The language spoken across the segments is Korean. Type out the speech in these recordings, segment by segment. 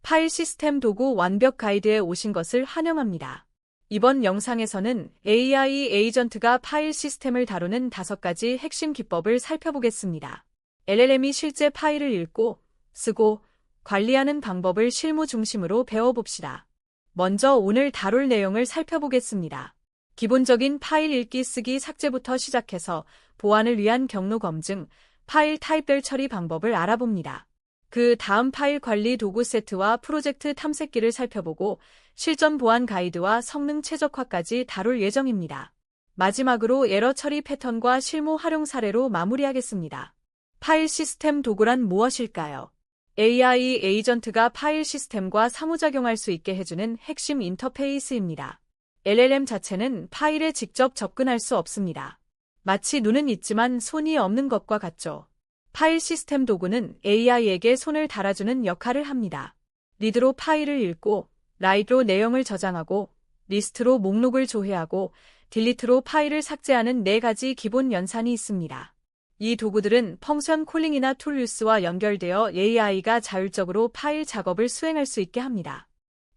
파일 시스템 도구 완벽 가이드에 오신 것을 환영합니다. 이번 영상에서는 AI 에이전트가 파일 시스템을 다루는 5가지 핵심 기법을 살펴보겠습니다. LLM이 실제 파일을 읽고, 쓰고, 관리하는 방법을 실무 중심으로 배워봅시다. 먼저 오늘 다룰 내용을 살펴보겠습니다. 기본적인 파일 읽기 쓰기 삭제부터 시작해서 보안을 위한 경로 검증, 파일 타입별 처리 방법을 알아봅니다. 그 다음 파일 관리 도구 세트와 프로젝트 탐색기를 살펴보고 실전 보안 가이드와 성능 최적화까지 다룰 예정입니다. 마지막으로 에러 처리 패턴과 실무 활용 사례로 마무리하겠습니다. 파일 시스템 도구란 무엇일까요? AI 에이전트가 파일 시스템과 상호작용할 수 있게 해주는 핵심 인터페이스입니다. LLM 자체는 파일에 직접 접근할 수 없습니다. 마치 눈은 있지만 손이 없는 것과 같죠. 파일 시스템 도구는 AI에게 손을 달아주는 역할을 합니다. 리드로 파일을 읽고, 라이트로 내용을 저장하고, 리스트로 목록을 조회하고, 딜리트로 파일을 삭제하는 4가지 기본 연산이 있습니다. 이 도구들은 펑션 콜링이나 툴 유스와 연결되어 AI가 자율적으로 파일 작업을 수행할 수 있게 합니다.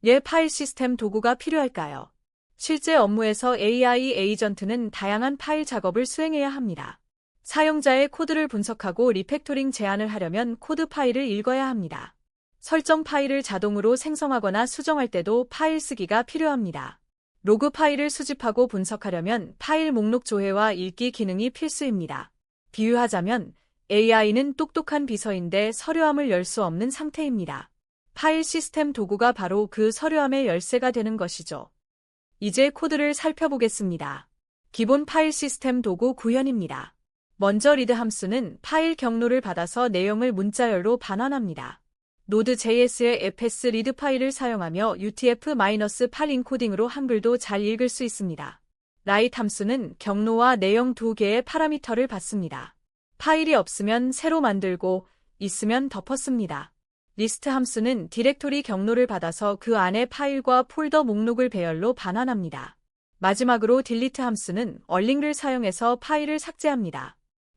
왜 파일 시스템 도구가 필요할까요? 실제 업무에서 AI 에이전트는 다양한 파일 작업을 수행해야 합니다. 사용자의 코드를 분석하고 리팩토링 제안을 하려면 코드 파일을 읽어야 합니다. 설정 파일을 자동으로 생성하거나 수정할 때도 파일 쓰기가 필요합니다. 로그 파일을 수집하고 분석하려면 파일 목록 조회와 읽기 기능이 필수입니다. 비유하자면 AI는 똑똑한 비서인데 서류함을 열 수 없는 상태입니다. 파일 시스템 도구가 바로 그 서류함의 열쇠가 되는 것이죠. 이제 코드를 살펴보겠습니다. 기본 파일 시스템 도구 구현입니다. 먼저 리드 함수는 파일 경로를 받아서 내용을 문자열로 반환합니다. Node.js의 fs 리드 파일을 사용하며 UTF-8 인코딩으로 한글도 잘 읽을 수 있습니다. write 함수는 경로와 내용 2개의 파라미터를 받습니다. 파일이 없으면 새로 만들고, 있으면 덮었습니다. 리스트 함수는 디렉토리 경로를 받아서 그 안에 파일과 폴더 목록을 배열로 반환합니다. 마지막으로 딜리트 함수는 얼링을 사용해서 파일을 삭제합니다.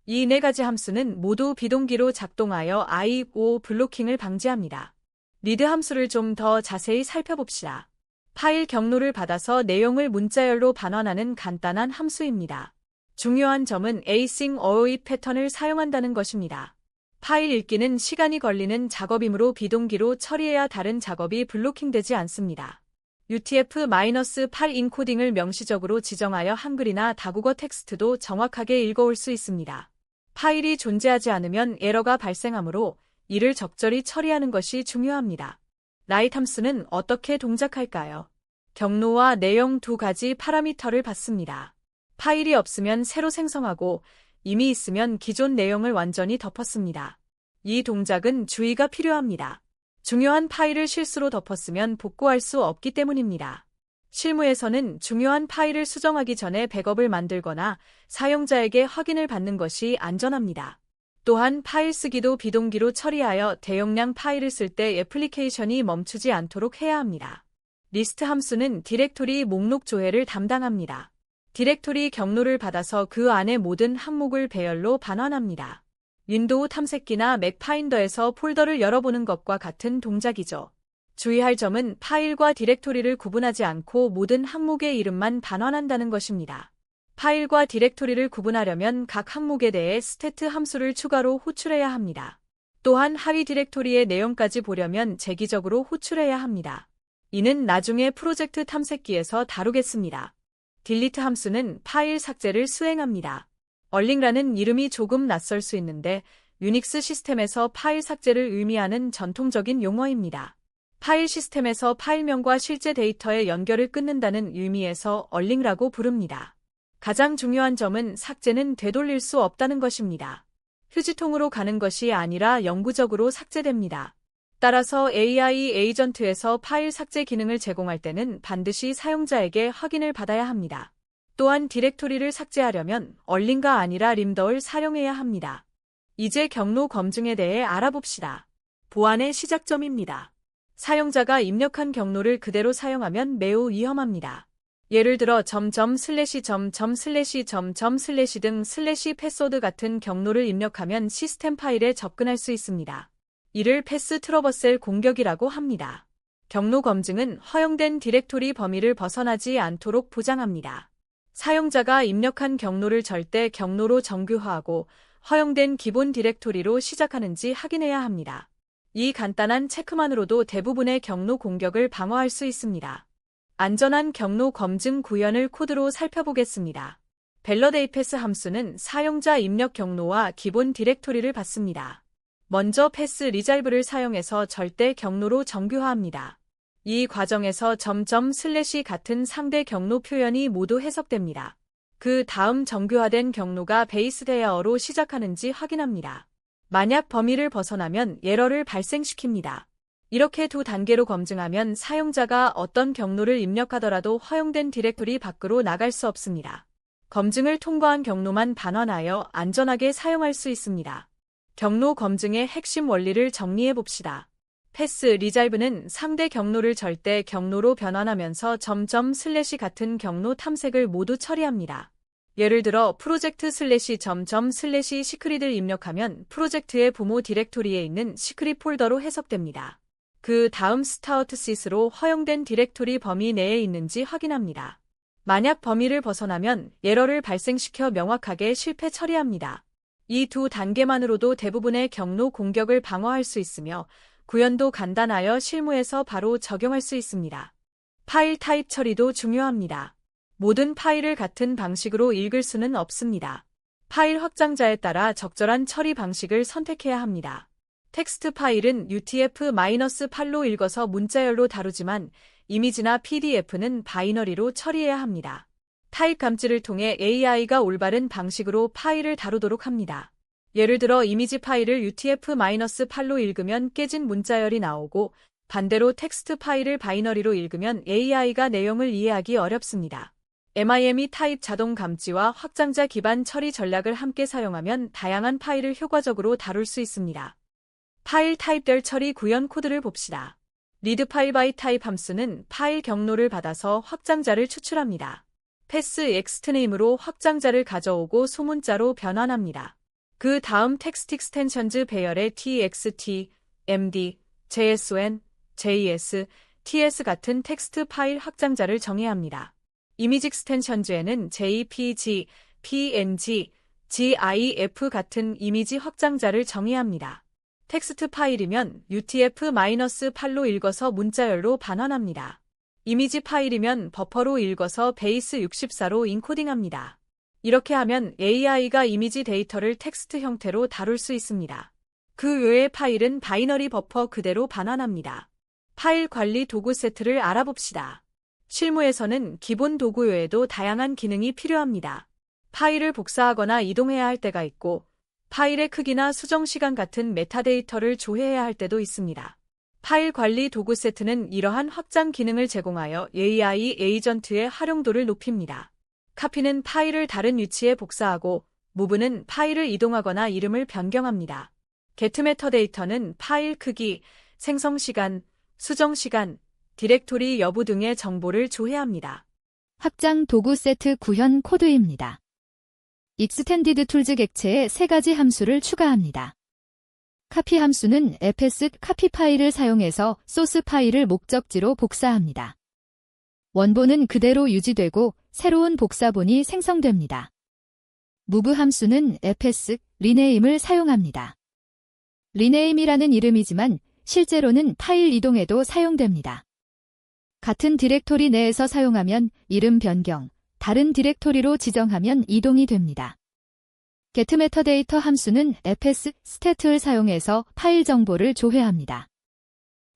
이 4가지 함수는 모두 비동기로 작동하여 I/O 블로킹을 방지합니다. 리드 함수를 좀 더 자세히 살펴봅시다. 파일 경로를 받아서 내용을 문자열로 반환하는 간단한 함수입니다. 중요한 점은 async await 패턴을 사용한다는 것입니다. 파일 읽기는 시간이 걸리는 작업이므로 비동기로 처리해야 다른 작업이 블로킹되지 않습니다. UTF-8 인코딩을 명시적으로 지정하여 한글이나 다국어 텍스트도 정확하게 읽어올 수 있습니다. 파일이 존재하지 않으면 에러가 발생하므로 이를 적절히 처리하는 것이 중요합니다. write 함수는 어떻게 동작할까요? 경로와 내용 2가지 파라미터를 받습니다. 파일이 없으면 새로 생성하고 이미 있으면 기존 내용을 완전히 덮었습니다. 이 동작은 주의가 필요합니다. 중요한 파일을 실수로 덮었으면 복구할 수 없기 때문입니다. 실무에서는 중요한 파일을 수정하기 전에 백업을 만들거나 사용자에게 확인을 받는 것이 안전합니다. 또한 파일 쓰기도 비동기로 처리하여 대용량 파일을 쓸 때 애플리케이션이 멈추지 않도록 해야 합니다. 리스트 함수는 디렉토리 목록 조회를 담당합니다. 디렉토리 경로를 받아서 그 안의 모든 항목을 배열로 반환합니다. 윈도우 탐색기나 맥파인더에서 폴더를 열어보는 것과 같은 동작이죠. 주의할 점은 파일과 디렉토리를 구분하지 않고 모든 항목의 이름만 반환한다는 것입니다. 파일과 디렉토리를 구분하려면 각 항목에 대해 스태트 함수를 추가로 호출해야 합니다. 또한 하위 디렉토리의 내용까지 보려면 재기적으로 호출해야 합니다. 이는 나중에 프로젝트 탐색기에서 다루겠습니다. 딜리트 함수는 파일 삭제를 수행합니다. 얼링라는 이름이 조금 낯설 수 있는데 유닉스 시스템에서 파일 삭제를 의미하는 전통적인 용어입니다. 파일 시스템에서 파일명과 실제 데이터의 연결을 끊는다는 의미에서 얼링라고 부릅니다. 가장 중요한 점은 삭제는 되돌릴 수 없다는 것입니다. 휴지통으로 가는 것이 아니라 영구적으로 삭제됩니다. 따라서 AI 에이전트에서 파일 삭제 기능을 제공할 때는 반드시 사용자에게 확인을 받아야 합니다. 또한 디렉토리를 삭제하려면 얼링가 아니라 림더를 사용해야 합니다. 이제 경로 검증에 대해 알아봅시다. 보안의 시작점입니다. 사용자가 입력한 경로를 그대로 사용하면 매우 위험합니다. 예를 들어 //// 등 /패스워드 같은 경로를 입력하면 시스템 파일에 접근할 수 있습니다. 이를 패스 트러버셀 공격이라고 합니다. 경로 검증은 허용된 디렉토리 범위를 벗어나지 않도록 보장합니다. 사용자가 입력한 경로를 절대 경로로 정규화하고 허용된 기본 디렉토리로 시작하는지 확인해야 합니다. 이 간단한 체크만으로도 대부분의 경로 공격을 방어할 수 있습니다. 안전한 경로 검증 구현을 코드로 살펴보겠습니다. 밸러데이패스 함수는 사용자 입력 경로와 기본 디렉토리를 받습니다. 먼저 패스 리잘브를 사용해서 절대 경로로 정규화합니다. 이 과정에서 점점 슬래시 같은 상대 경로 표현이 모두 해석됩니다. 그 다음 정규화된 경로가 베이스 대어로 시작하는지 확인합니다. 만약 범위를 벗어나면 에러를 발생시킵니다. 이렇게 두 단계로 검증하면 사용자가 어떤 경로를 입력하더라도 허용된 디렉토리 밖으로 나갈 수 없습니다. 검증을 통과한 경로만 반환하여 안전하게 사용할 수 있습니다. 경로 검증의 핵심 원리를 정리해 봅시다. 패스 리잘브는 상대 경로를 절대 경로로 변환하면서 점점 슬래시 같은 경로 탐색을 모두 처리합니다. 예를 들어 프로젝트 슬래시 점점 슬래시 시크릿을 입력하면 프로젝트의 부모 디렉토리에 있는 시크릿 폴더로 해석됩니다. 그 다음 스타우트 싯으로 허용된 디렉토리 범위 내에 있는지 확인합니다. 만약 범위를 벗어나면 에러를 발생시켜 명확하게 실패 처리합니다. 이 두 단계만으로도 대부분의 경로 공격을 방어할 수 있으며 구현도 간단하여 실무에서 바로 적용할 수 있습니다. 파일 타입 처리도 중요합니다. 모든 파일을 같은 방식으로 읽을 수는 없습니다. 파일 확장자에 따라 적절한 처리 방식을 선택해야 합니다. 텍스트 파일은 UTF-8로 읽어서 문자열로 다루지만 이미지나 PDF는 바이너리로 처리해야 합니다. 타입 감지를 통해 AI가 올바른 방식으로 파일을 다루도록 합니다. 예를 들어 이미지 파일을 UTF-8로 읽으면 깨진 문자열이 나오고 반대로 텍스트 파일을 바이너리로 읽으면 AI가 내용을 이해하기 어렵습니다. MIME 타입 자동 감지와 확장자 기반 처리 전략을 함께 사용하면 다양한 파일을 효과적으로 다룰 수 있습니다. 파일 타입별 처리 구현 코드를 봅시다. 리드 파일 바이 타입 함수는 파일 경로를 받아서 확장자를 추출합니다. 패스 엑스트네임으로 확장자를 가져오고 소문자로 변환합니다. 그 다음 텍스트 익스텐션즈 배열의 txt, md, json, jes, ts 같은 텍스트 파일 확장자를 정해야 합니다. 이미지 익스텐션즈에는 jpg, png, gif 같은 이미지 확장자를 정해야 합니다. 텍스트 파일이면 UTF-8로 읽어서 문자열로 반환합니다. 이미지 파일이면 버퍼로 읽어서 베이스 64로 인코딩합니다. 이렇게 하면 AI가 이미지 데이터를 텍스트 형태로 다룰 수 있습니다. 그 외의 파일은 바이너리 버퍼 그대로 반환합니다. 파일 관리 도구 세트를 알아봅시다. 실무에서는 기본 도구 외에도 다양한 기능이 필요합니다. 파일을 복사하거나 이동해야 할 때가 있고 파일의 크기나 수정 시간 같은 메타데이터를 조회해야 할 때도 있습니다. 파일 관리 도구 세트는 이러한 확장 기능을 제공하여 AI 에이전트의 활용도를 높입니다. 카피는 파일을 다른 위치에 복사하고 무브는 파일을 이동하거나 이름을 변경합니다. get 메타데이터는 파일 크기, 생성 시간, 수정 시간, 디렉토리 여부 등의 정보를 조회합니다. 확장 도구 세트 구현 코드입니다. 익스텐디드 툴즈 객체에 3가지 함수를 추가합니다. 카피 함수는 fs 카피 파일을 사용해서 소스 파일을 목적지로 복사합니다. 원본은 그대로 유지되고 새로운 복사본이 생성됩니다. move 함수는 fs rename을 사용합니다. rename이라는 이름이지만 실제로는 파일 이동에도 사용됩니다. 같은 디렉토리 내에서 사용하면 이름 변경, 다른 디렉토리로 지정하면 이동이 됩니다. get 메타데이터 함수는 fs stat을 사용해서 파일 정보를 조회합니다.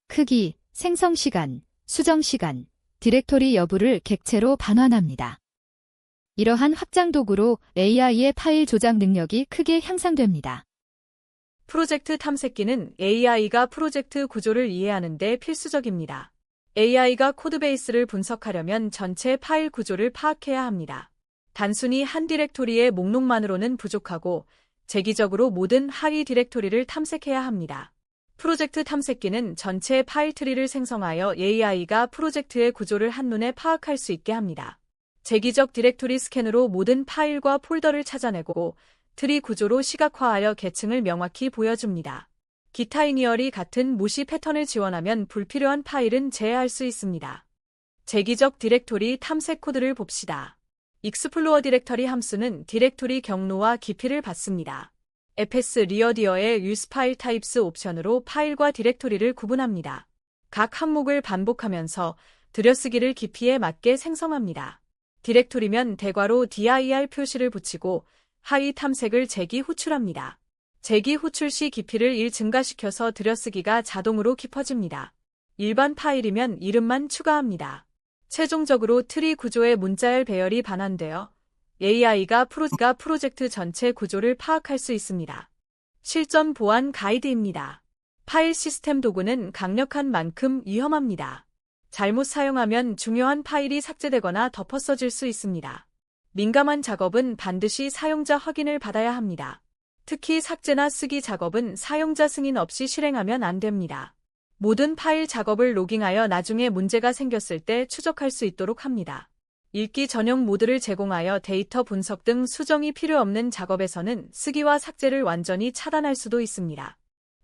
크기, 생성 시간, 수정 시간, 디렉토리 여부를 객체로 반환합니다. 이러한 확장 도구로 AI의 파일 조작 능력이 크게 향상됩니다. 프로젝트 탐색기는 AI가 프로젝트 구조를 이해하는 데 필수적입니다. AI가 코드베이스를 분석하려면 전체 파일 구조를 파악해야 합니다. 단순히 한 디렉토리의 목록만으로는 부족하고 재기적으로 모든 하위 디렉토리를 탐색해야 합니다. 프로젝트 탐색기는 전체 파일 트리를 생성하여 AI가 프로젝트의 구조를 한눈에 파악할 수 있게 합니다. 재기적 디렉토리 스캔으로 모든 파일과 폴더를 찾아내고 트리 구조로 시각화하여 계층을 명확히 보여줍니다. 기타이니얼이 같은 무시 패턴을 지원하면 불필요한 파일은 제외할 수 있습니다. 재기적 디렉토리 탐색 코드를 봅시다. 익스플로어 디렉터리 함수는 디렉토리 경로와 깊이를 받습니다. fs 리어디어의 use file types 옵션으로 파일과 디렉토리를 구분합니다. 각 항목을 반복하면서 들여쓰기를 깊이에 맞게 생성합니다. 디렉토리면 대괄호 dir 표시를 붙이고 하위 탐색을 재기 호출합니다. 재기 호출 시 깊이를 1 증가시켜서 들여쓰기가 자동으로 깊어집니다. 일반 파일이면 이름만 추가합니다. 최종적으로 트리 구조의 문자열 배열이 반환되어 AI가 프로젝트 전체 구조를 파악할 수 있습니다. 실전 보안 가이드입니다. 파일 시스템 도구는 강력한 만큼 위험합니다. 잘못 사용하면 중요한 파일이 삭제되거나 덮어써질 수 있습니다. 민감한 작업은 반드시 사용자 확인을 받아야 합니다. 특히 삭제나 쓰기 작업은 사용자 승인 없이 실행하면 안 됩니다. 모든 파일 작업을 로깅하여 나중에 문제가 생겼을 때 추적할 수 있도록 합니다. 읽기 전용 모드를 제공하여 데이터 분석 등 수정이 필요 없는 작업에서는 쓰기와 삭제를 완전히 차단할 수도 있습니다.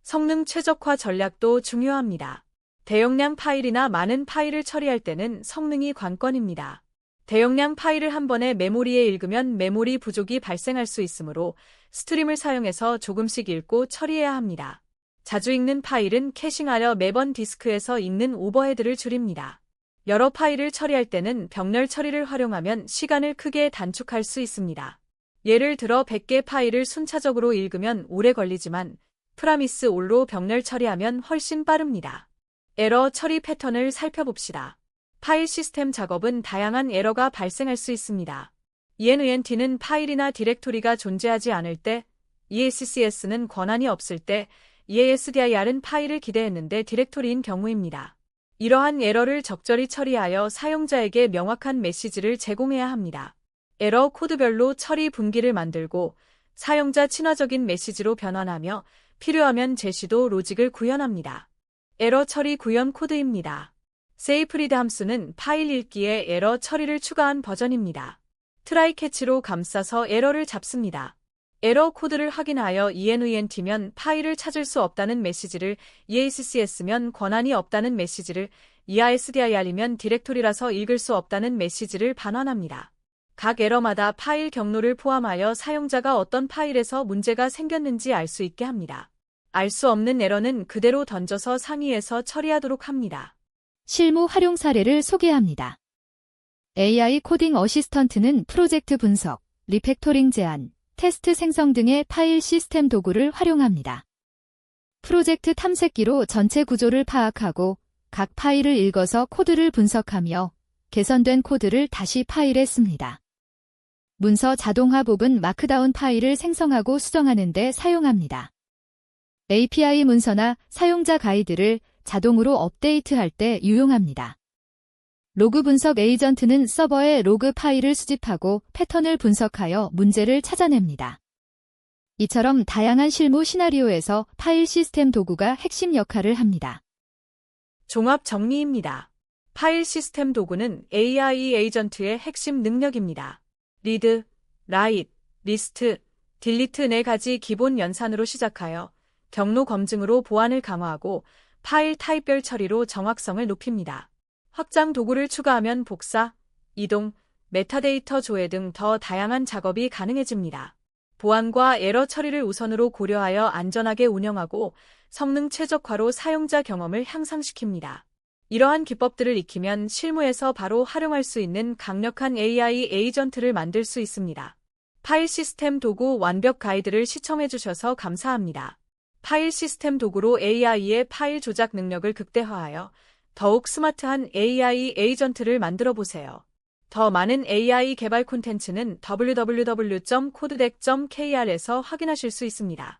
성능 최적화 전략도 중요합니다. 대용량 파일이나 많은 파일을 처리할 때는 성능이 관건입니다. 대용량 파일을 한 번에 메모리에 읽으면 메모리 부족이 발생할 수 있으므로 스트림을 사용해서 조금씩 읽고 처리해야 합니다. 자주 읽는 파일은 캐싱하여 매번 디스크에서 읽는 오버헤드를 줄입니다. 여러 파일을 처리할 때는 병렬 처리를 활용하면 시간을 크게 단축할 수 있습니다. 예를 들어 100개 파일을 순차적으로 읽으면 오래 걸리지만 프라미스 올로 병렬 처리하면 훨씬 빠릅니다. 에러 처리 패턴을 살펴봅시다. 파일 시스템 작업은 다양한 에러가 발생할 수 있습니다. envnt는 파일이나 디렉토리가 존재하지 않을 때, EACCS는 권한이 없을 때, EASDIR은 파일을 기대했는데 디렉토리인 경우입니다. 이러한 에러를 적절히 처리하여 사용자에게 명확한 메시지를 제공해야 합니다. 에러 코드별로 처리 분기를 만들고 사용자 친화적인 메시지로 변환하며 필요하면 제시도 로직을 구현합니다. 에러 처리 구현 코드입니다. 세이프리드 함수는 파일 읽기에 에러 처리를 추가한 버전입니다. 트라이 캐치로 감싸서 에러를 잡습니다. 에러 코드를 확인하여 envnt면 파일을 찾을 수 없다는 메시지를, EACCS면 권한이 없다는 메시지를, EASDIR이면 디렉토리라서 읽을 수 없다는 메시지를 반환합니다. 각 에러마다 파일 경로를 포함하여 사용자가 어떤 파일에서 문제가 생겼는지 알 수 있게 합니다. 알 수 없는 에러는 그대로 던져서 상위에서 처리하도록 합니다. 실무 활용 사례를 소개합니다. AI 코딩 어시스턴트는 프로젝트 분석, 리팩토링 제안, 테스트 생성 등의 파일 시스템 도구를 활용합니다. 프로젝트 탐색기로 전체 구조를 파악하고 각 파일을 읽어서 코드를 분석하며 개선된 코드를 다시 파일에 씁니다. 문서 자동화 부분 마크다운 파일을 생성하고 수정하는 데 사용합니다. API 문서나 사용자 가이드를 자동으로 업데이트할 때 유용합니다. 로그 분석 에이전트는 서버에 로그 파일을 수집하고 패턴을 분석하여 문제를 찾아냅니다. 이처럼 다양한 실무 시나리오에서 파일 시스템 도구가 핵심 역할을 합니다. 종합 정리입니다. 파일 시스템 도구는 AI 에이전트의 핵심 능력입니다. 리드, 라이트, 리스트, 딜리트 4가지 기본 연산으로 시작하여 경로 검증으로 보안을 강화하고 파일 타입별 처리로 정확성을 높입니다. 확장 도구를 추가하면 복사, 이동, 메타데이터 조회 등 더 다양한 작업이 가능해집니다. 보안과 에러 처리를 우선으로 고려하여 안전하게 운영하고 성능 최적화로 사용자 경험을 향상시킵니다. 이러한 기법들을 익히면 실무에서 바로 활용할 수 있는 강력한 AI 에이전트를 만들 수 있습니다. 파일 시스템 도구 완벽 가이드를 시청해주셔서 감사합니다. 파일 시스템 도구로 AI의 파일 조작 능력을 극대화하여 더욱 스마트한 AI 에이전트를 만들어 보세요. 더 많은 AI 개발 콘텐츠는 www.codedeck.kr에서 확인하실 수 있습니다.